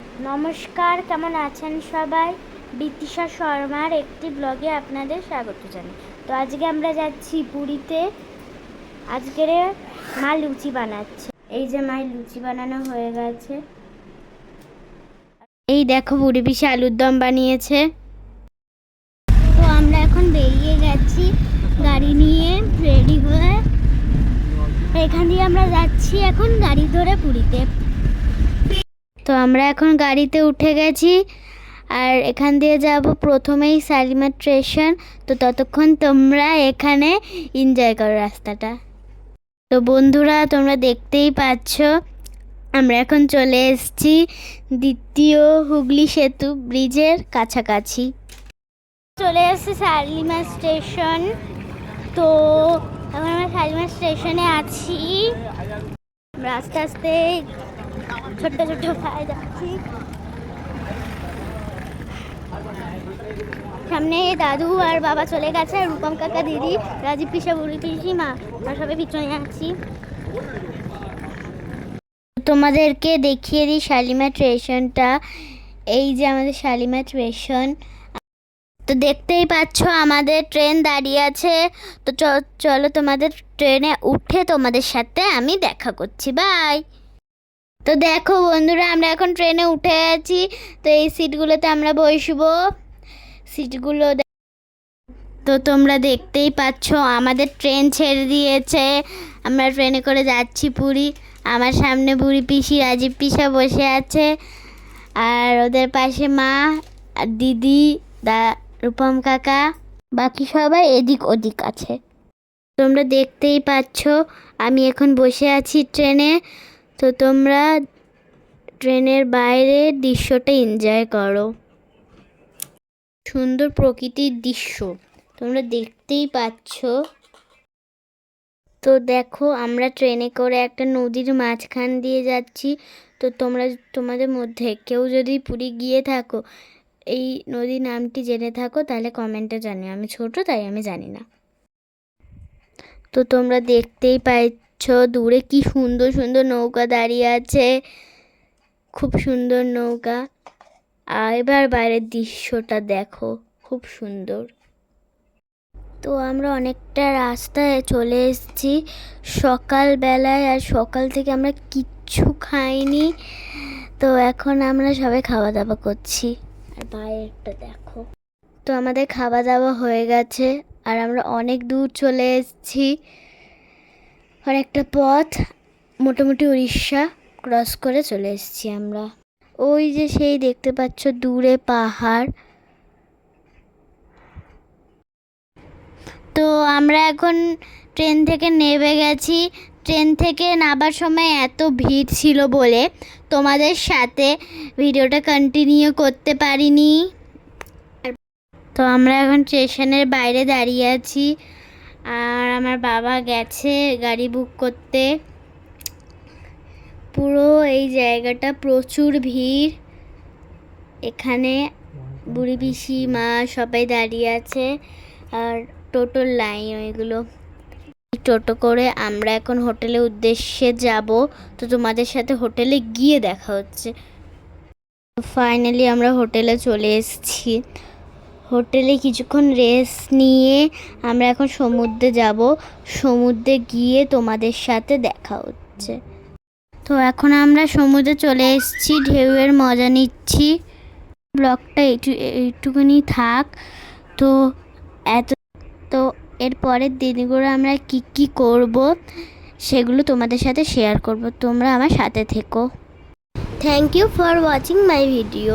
নমস্কার, কেমন আছেন সবাই? বিতিশা শর্মার একটি ব্লগে আপনাদের স্বাগত জানাই। তো আজকে আমরা যাচ্ছি পুরীতে। আজকের মা লুচি বানাচ্ছে। এই যে মায়ের লুচি বানানো হয়ে গেছে। এই দেখো বুড়ি পিসি আলুর দম বানিয়েছে। তো আমরা এখন বেরিয়ে গেছি গাড়ি নিয়ে রেডি হয়ে। এখান দিয়ে আমরা যাচ্ছি এখন গাড়ি ধরে পুরীতে। তো আমরা এখন গাড়িতে উঠে গেছি আর এখান দিয়ে যাব প্রথমেই শালিমার স্টেশন। তো ততক্ষণ তোমরা এখানে এনজয় করো রাস্তাটা। তো বন্ধুরা, তোমরা দেখতেই পাচ্ছ আমরা এখন চলে এসেছি দ্বিতীয় হুগলি সেতু ব্রিজের কাছাকাছি। চলে এসেছি শালিমার স্টেশন। তো এখন আমরা শালিমার স্টেশনে আছি। আস্তে আস্তে ছোট্ট ছোট্ট পায়ে যাচ্ছি। সামনে দাদু আর বাবা চলে গেছে, রূপম কাকা, দিদি, রাজীব পিসা, বুড়ি পিসি, মা, আমরা সবাই পিছনে আছি। তোমাদেরকে দেখিয়ে দিই শালিমার স্টেশনটা। এই যে আমাদের শালিমার স্টেশন। তো দেখতেই পাচ্ছ আমাদের ট্রেন দাঁড়িয়ে আছে। তো চলো তোমাদের ট্রেনে উঠে তোমাদের সাথে আমি দেখা করছি। বাই। তো দেখো বন্ধুরা, আমরা এখন ট্রেনে উঠে গেছি। তো এই সিটগুলোতে আমরা বসবো। সিটগুলো তো তোমরা দেখতেই পাচ্ছ আমাদের ট্রেন ছেড়ে দিয়েছে। আমরা ট্রেনে করে যাচ্ছি পুরী। আমার সামনে বুড়ি পিসি, রাজীব পিসা বসে আছে আর ওদের পাশে মা আর দিদি, রূপম কাকা, বাকি সবাই এদিক ওদিক আছে। তোমরা দেখতেই পাচ্ছ আমি এখন বসে আছি ট্রেনে। তো তোমরা ট্রেনের বাইরে দৃশ্যটা এনজয় করো। সুন্দর প্রকৃতির দৃশ্য তোমরা দেখতেই পাচ্ছ। তো দেখো আমরা ট্রেনে করে একটা নদীর মাঝখান দিয়ে যাচ্ছি। তো তোমাদের মধ্যে কেউ যদি পুরী গিয়ে থাকো, এই নদীর নামটি জেনে থাকো, তাহলে কমেন্টে জানিও। আমি ছোট, তাই আমি জানি না। তো তোমরা দেখতেই পাচ্ছ দূরে কি সুন্দর সুন্দর নৌকা দাঁড়িয়ে আছে, খুব সুন্দর নৌকা। আর এবার বাইরের দৃশ্যটা দেখো, খুব সুন্দর। তো আমরা অনেকটা রাস্তায় চলে এসেছি সকালবেলায়, আর সকাল থেকে আমরা কিচ্ছু খাইনি। তো এখন আমরা সবাই খাওয়া দাওয়া করছি। আর বাইরেটা দেখো। তো আমাদের খাওয়া দাওয়া হয়ে গেছে আর আমরা অনেক দূর চলে এসেছি। অনেকটা পথ, মোটামুটি উড়িষ্যা ক্রস করে চলে এসেছি আমরা। ওই যে সেই দেখতে পাচ্ছ দূরে পাহাড়। তো আমরা এখন ট্রেন থেকে নেমে গেছি। ট্রেন থেকে নামার সময় এত ভিড় ছিল বলে তোমাদের সাথে ভিডিওটা কন্টিনিউ করতে পারিনি। তো আমরা এখন স্টেশনের বাইরে দাঁড়িয়ে আছি আর আমার বাবা গেছে গাড়ি বুক করতে। পুরো এই জায়গাটা প্রচুর ভিড়। এখানে বুড়ি পিসি, মা সবাই দাঁড়িয়ে আছে আর টোটোর লাইন ওইগুলো। টোটো করে আমরা এখন হোটেলের উদ্দেশ্যে যাব। তো তোমাদের সাথে হোটেলে গিয়ে দেখা হচ্ছে। ফাইনালি আমরা হোটেলে চলে এসেছি। হোটেলে কিছুক্ষণ রেস্ট নিয়ে আমরা এখন সমুদ্রে যাব। সমুদ্রে গিয়ে তোমাদের সাথে দেখা হচ্ছে। তো এখন আমরা সমুদ্রে চলে এসেছি, ঢেউয়ের মজা নিচ্ছি। ব্লগটা এইটুকুনি থাক। তো এর পরের দিনগুলো আমরা কি করব সেগুলো তোমাদের সাথে শেয়ার করব। তোমরা আমার সাথে থেকো। Thank you for watching my video.